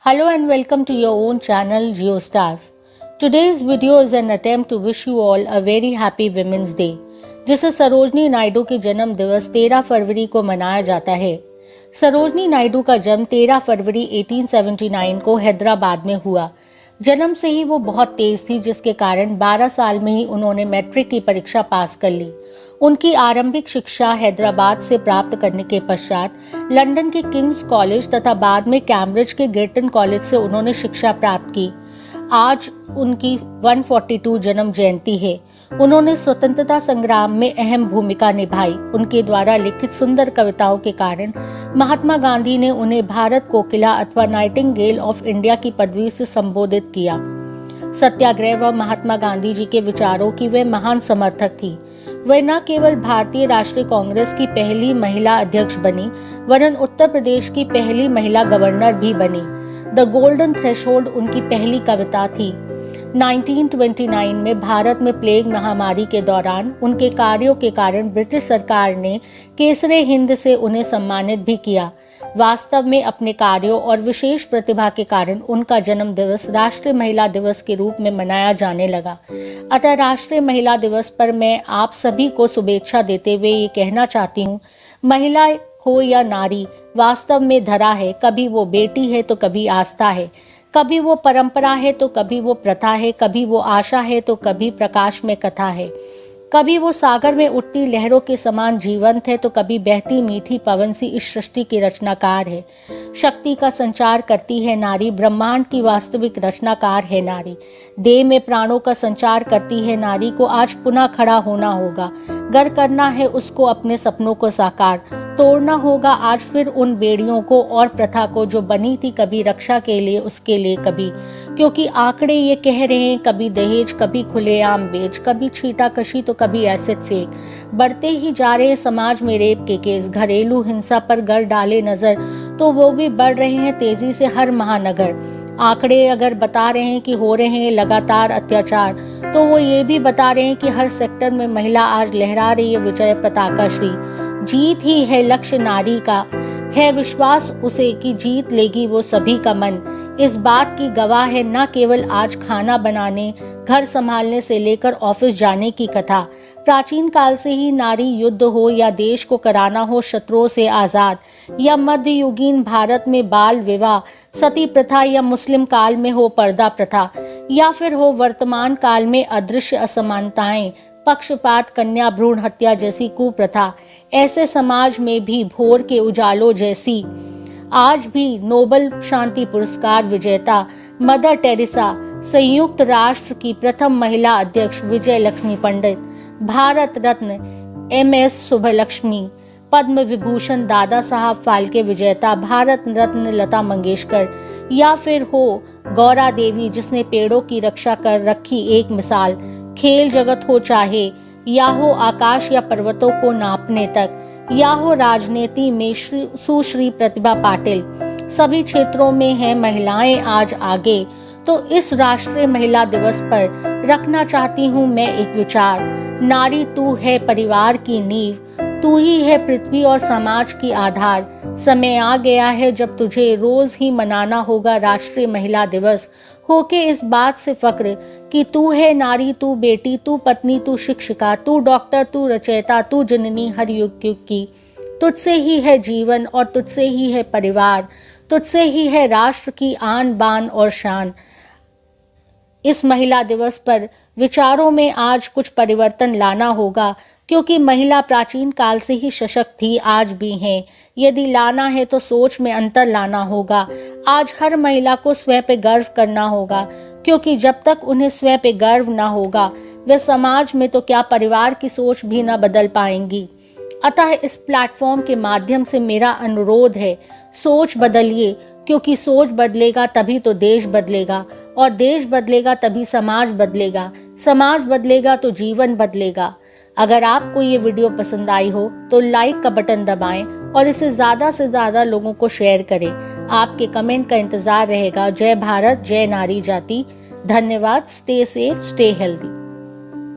Hello and welcome to your own channel GeoStars. Today's video is an attempt to wish you all a very happy Women's Day, जिसे सरोजनी नायडू के जन्म दिवस 13 फरवरी को मनाया जाता है। सरोजनी नायडू का जन्म 13 फरवरी 1879 को हैदराबाद में हुआ। जन्म से ही वो बहुत तेज थी, जिसके कारण 12 साल में ही उन्होंने मैट्रिक की परीक्षा पास कर ली। उनकी आरंभिक शिक्षा हैदराबाद से प्राप्त करने के पश्चात लंदन के किंग्स कॉलेज तथा बाद में कैम्ब्रिज के गिरटन कॉलेज से उन्होंने शिक्षा प्राप्त की। आज उनकी 142 जन्म जयंती है। उन्होंने स्वतंत्रता संग्राम में अहम भूमिका निभाई। उनके द्वारा लिखित सुंदर कविताओं के कारण महात्मा गांधी ने उन्हें भारत कोकिला अथवा नाइटिंगेल ऑफ इंडिया की पदवी से संबोधित किया। सत्याग्रह व महात्मा गांधी जी के विचारों की वे महान समर्थक थी। वे न केवल भारतीय राष्ट्रीय कांग्रेस की पहली महिला अध्यक्ष बनी, वरन उत्तर प्रदेश की पहली महिला गवर्नर भी बनी। द गोल्डन थ्रेशोल्ड उनकी पहली कविता थी। 1929 में भारत में प्लेग महामारी के दौरान उनके कार्यों के कारण ब्रिटिश सरकार ने केसरे हिंद से उन्हें सम्मानित भी किया। वास्तव में अपने कार्यों और विशेष प्रतिभा के कारण उनका जन्म दिवस राष्ट्रीय महिला दिवस के रूप में मनाया जाने लगा। अतः राष्ट्रीय महिला दिवस पर मैं आप सभी को शुभेच्छा देते हुए ये कहना चाहती हूँ, महिला हो या नारी वास्तव में धरा है। कभी वो बेटी है तो कभी आस्था है, कभी वो परंपरा है तो कभी वो प्रथा है, कभी वो आशा है तो कभी प्रकाश में कथा है, कभी वो सागर में उठती लहरों के समान जीवंत है तो कभी बहती मीठी पवन सी इस सृष्टि की रचनाकार है। शक्ति का संचार करती है नारी, ब्रह्मांड की वास्तविक रचनाकार है नारी। देह में प्राणों का संचार करती है नारी को आज पुनः खड़ा होना होगा। गर करना है उसको अपने सपनों को साकार, तोड़ना होगा आज फिर उन बेड़ियों को और प्रथा को जो बनी थी कभी रक्षा के लिए, उसके लिए कभी। क्योंकि आंकड़े ये कह रहे हैं, कभी दहेज, कभी खुलेआम बेच, कभी छीटा कशी तो कभी एसिड फेंक। बढ़ते ही जा रहे समाज में रेप के केस, घरेलू हिंसा पर गर डाले नजर तो वो भी बढ़ रहे हैं तेजी से हर महानगर। आंकड़े अगर बता रहे हैं कि हो रहे हैं लगातार अत्याचार, तो वो ये भी बता रहे हैं कि हर सेक्टर में महिला आज लहरा रही है विजय पताका श्री। जीत ही है लक्ष्य नारी का, है विश्वास उसे कि जीत लेगी वो सभी का मन। इस बात की गवाह है न केवल आज खाना बनाने, घर संभालने से लेकर ऑफिस जाने की कथा। प्राचीन काल से ही नारी युद्ध हो या देश को कराना हो शत्रुओं से आजाद, या मध्ययुगीन भारत में बाल विवाह, सती प्रथा, या मुस्लिम काल में हो पर्दा प्रथा, या फिर हो वर्तमान काल में अदृश्य असमानताएं, पक्षपात, कन्या भ्रूण हत्या जैसी कुप्रथा। ऐसे समाज में भी भोर के उजालों जैसी आज भी नोबेल शांति पुरस्कार विजेता मदर टेरेसा, संयुक्त राष्ट्र की प्रथम महिला अध्यक्ष विजय लक्ष्मी पंडित, भारत रत्न MS सुभलक्ष्मी, पद्म विभूषण दादा साहब फाल्के विजेता भारत रत्न लता मंगेशकर, या फिर हो गौरा देवी जिसने पेड़ों की रक्षा कर रखी एक मिसाल। खेल जगत हो चाहे, या हो आकाश या पर्वतों को नापने तक, या हो राजनीति में सुश्री प्रतिभा पाटिल, सभी क्षेत्रों में हैं महिलाएं आज आगे। तो इस राष्ट्रीय महिला दिवस पर रखना चाहती हूँ मैं एक विचार, नारी तू है परिवार की नींव, तू ही है पृथ्वी और समाज की आधार। समय आ गया है जब तुझे रोज ही मनाना होगा राष्ट्रीय महिला दिवस, होके इस बात से फक्र कि तू है नारी, तू बेटी, तू पत्नी, तू शिक्षिका, तू डॉक्टर, तू रचयिता, तू जननी हर युग की। तुझसे ही है जीवन और तुझसे ही है परिवार, तुझसे ही है राष्ट्र की आन बान और शान। इस महिला दिवस पर विचारों में आज कुछ परिवर्तन लाना होगा, क्योंकि महिला प्राचीन काल से ही सशक्त थी, आज भी हैं। यदि लाना है तो सोच में अंतर लाना होगा। आज हर महिला को स्वयं पे गर्व करना होगा, क्योंकि जब तक उन्हें स्वयं पे गर्व ना होगा, वे समाज में तो क्या परिवार की सोच भी ना बदल पाएंगी। अतः इस प्लेटफॉर्म के माध्यम से मेरा अनुरोध है, सोच बदलिए, क्योंकि सोच बदलेगा तभी तो देश बदलेगा, और देश बदलेगा तभी समाज बदलेगा, समाज बदलेगा तो जीवन बदलेगा। अगर आपको ये वीडियो पसंद आई हो तो लाइक का बटन दबाएं और इसे ज़्यादा से ज़्यादा लोगों को शेयर करें। आपके कमेंट का इंतज़ार रहेगा। जय भारत, जय नारी जाति। धन्यवाद। Stay safe, stay healthy.